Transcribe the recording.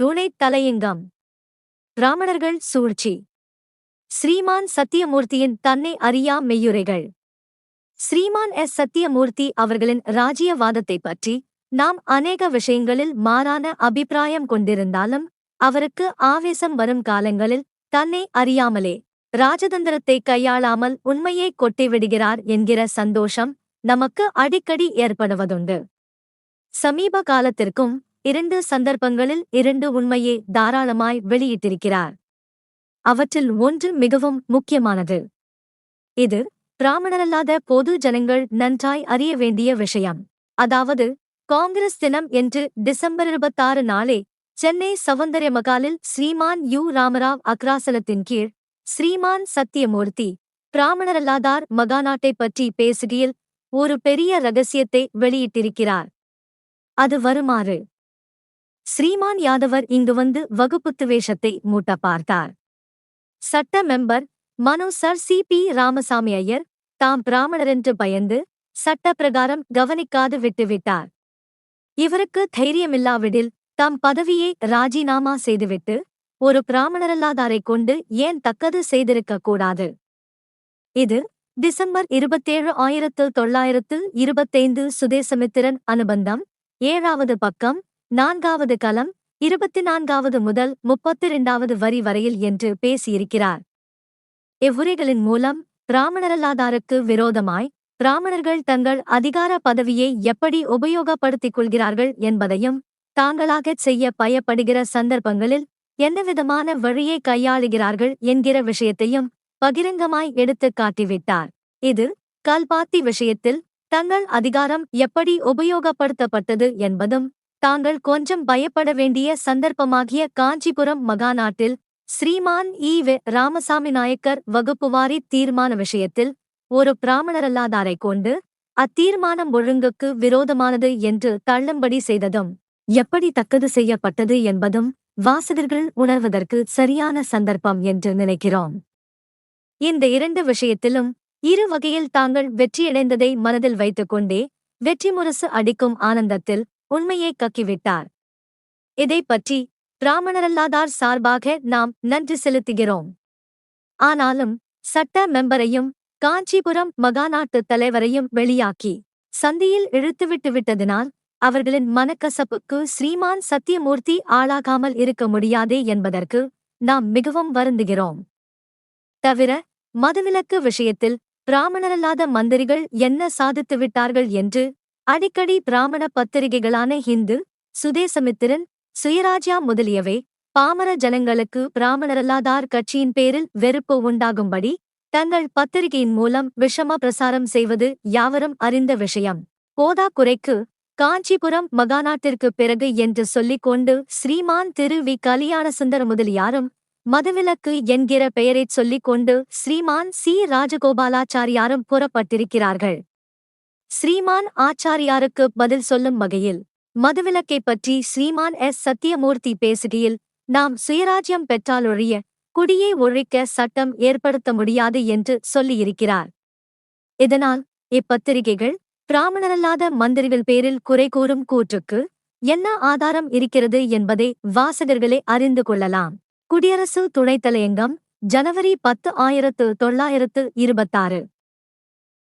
துணைத் தலையங்கம். பிராமணர்கள் சூழ்ச்சி. ஸ்ரீமான் சத்தியமூர்த்தியின் தன்னை அறியா மெய்யுரைகள். ஸ்ரீமான் சத்தியமூர்த்தி அவர்களின் ராஜ்யவாதத்தைப் பற்றி நாம் அநேக விஷயங்களில் மாறான அபிப்பிராயம் கொண்டிருந்தாலும் அவருக்கு ஆவேசம் வரும் காலங்களில் தன்னை அறியாமலே ராஜதந்திரத்தை கையாளாமல் உண்மையை கொட்டிவிடுகிறார் என்கிற சந்தோஷம் நமக்கு அடிக்கடி ஏற்படுவதுண்டு. சமீப காலத்திற்கும் 2 சந்தர்ப்பங்களில் 2 உண்மையை தாராளமாய் வெளியிட்டிருக்கிறார். அவற்றில் ஒன்று மிகவும் முக்கியமானது. இது பிராமணரல்லாத பொது ஜனங்கள் நன்றாய் அறிய வேண்டிய விஷயம். அதாவது காங்கிரஸ் தினம் என்று டிசம்பர் 26 நாளே சென்னை சௌந்தர்ய மகாலில் ஸ்ரீமான் யு ராமராவ் அக்ராசனத்தின் கீழ் ஸ்ரீமான் சத்தியமூர்த்தி பிராமணரல்லாதார் மகாநாட்டைப் பற்றி பேசுகையில் ஒரு பெரிய ரகசியத்தை வெளியிட்டிருக்கிறார். அது வருமாறு: ஸ்ரீமான் யாதவர் இங்கு வந்து வகுப்புத்து வேஷத்தை மூட்ட பார்த்தார். சட்ட மெம்பர் மனு சர் சி.பி. ராமசாமி ஐயர் தாம் பிராமணரென்று பயந்து சட்ட பிரகாரம் கவனிக்காது விட்டுவிட்டார். இவருக்கு தைரியமில்லாவிடில் தம் பதவியை ராஜினாமா செய்துவிட்டு ஒரு பிராமணரல்லாதாரைக் கொண்டு ஏன் தக்கது செய்திருக்கக் கூடாது? இது டிசம்பர் 27, 1925 சுதேசமித்திரன் அனுபந்தம் 7வது பக்கம் 4வது கலம் 24வது முதல் 32வது வரி வரையில் என்று பேசியிருக்கிறார். இவ்வுரைகளின் மூலம் பிராமணரல்லாதாருக்கு விரோதமாய் பிராமணர்கள் தங்கள் அதிகார பதவியை எப்படி உபயோகப்படுத்திக் கொள்கிறார்கள் என்பதையும் தாங்களாகச் செய்ய பயப்படுகிற சந்தர்ப்பங்களில் என்னவிதமான வழியை கையாளுகிறார்கள் என்கிற விஷயத்தையும் பகிரங்கமாய் எடுத்துக் காட்டிவிட்டார். இது கல்பாத்தி விஷயத்தில் தங்கள் அதிகாரம் எப்படி உபயோகப்படுத்தப்பட்டது என்பதும் தாங்கள் கொஞ்சம் பயப்பட வேண்டிய சந்தர்ப்பமாகிய காஞ்சிபுரம் மகாநாட்டில் ஸ்ரீமான் ஈ.வெ. ராமசாமி நாயக்கர் வகுப்புவாரி தீர்மான விஷயத்தில் ஒரு பிராமணரல்லாதாரைக் கொண்டு அத்தீர்மானம் ஒழுங்குக்கு விரோதமானது என்று தள்ளும்படி செய்ததும் எப்படி தக்கது செய்யப்பட்டது என்பதும் வாசகர்கள் உணர்வதற்கு சரியான சந்தர்ப்பம் என்று நினைக்கிறோம். இந்த 2 விஷயத்திலும் இரு வகையில் தாங்கள் வெற்றியடைந்ததை மனதில் வைத்துக்கொண்டே வெற்றி முரசு அடிக்கும் ஆனந்தத்தில் உண்மையை கக்கிவிட்டார். இதைப் பற்றி பிராமணரல்லாதார் சார்பாக நாம் நன்றி செலுத்துகிறோம். ஆனாலும் சட்ட மெம்பரையும் காஞ்சிபுரம் மகாநாட்டு தலைவரையும் வெளியாக்கி சந்தியில் இழுத்துவிட்டு விட்டதினால் அவர்களின் மனக்கசப்புக்கு ஸ்ரீமான் சத்தியமூர்த்தி ஆளாகாமல் இருக்க முடியாதே என்பதற்கு நாம் மிகவும் வருந்துகிறோம். தவிர மதுவிலக்கு விஷயத்தில் பிராமணரல்லாத மந்திரிகள் என்ன சாதித்துவிட்டார்கள் என்று அடிக்கடி பிராமண பத்திரிகைகளான ஹிந்து, சுதேசமித்திரன், சுயராஜ்யா முதலியவை பாமர ஜனங்களுக்கு பிராமணரல்லாதார் கட்சியின் பேரில் வெறுப்பு உண்டாகும்படி தங்கள் பத்திரிகையின் மூலம் விஷம பிரசாரம் செய்வது யாவரும் அறிந்த விஷயம். போதா குறைக்கு காஞ்சிபுரம் மகாநாட்டிற்குப் பிறகு என்று சொல்லிக் கொண்டு ஸ்ரீமான் திரு வி. கலியாணசுந்தர முதலியாரும் மதுவிலக்கு என்கிற பெயரைச் சொல்லிக் கொண்டு ஸ்ரீமான் சி. ராஜகோபாலாச்சாரியாரும் புறப்பட்டிருக்கிறார்கள். ஸ்ரீமான் ஆச்சாரியாருக்கு பதில் சொல்லும் வகையில் மதுவிலக்கைப் பற்றி ஸ்ரீமான் சத்தியமூர்த்தி பேசுகையில் நாம் சுயராஜ்யம் பெற்றாலொழிய குடியை ஒழிக்க சட்டம் ஏற்படுத்த முடியாது என்று சொல்லியிருக்கிறார். இதனால் இப்பத்திரிகைகள் பிராமணரல்லாத மந்திரிகள் பேரில் குறை கூறும் கூற்றுக்கு என்ன ஆதாரம் இருக்கிறது என்பதை வாசகர்களே அறிந்து கொள்ளலாம். குடியரசு துணைத் தலையங்கம், ஜனவரி 10, 1926.